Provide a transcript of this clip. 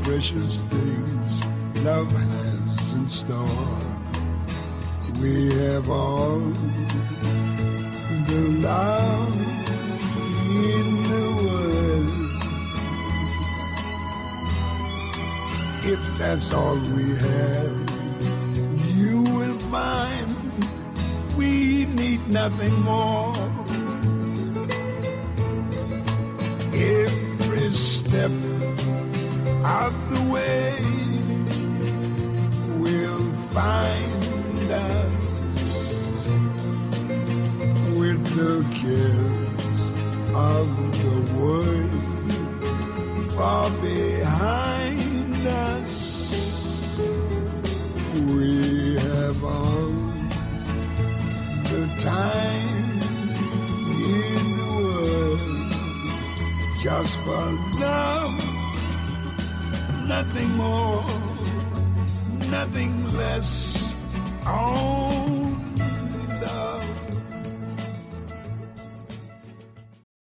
precious things love has in store. We have all the love in the world. If that's all we have, you will find we need nothing more. Every step of the way will find us with the cares of the world far behind us. We have all the time in the world just for love, nothing more, nothing less. Oh,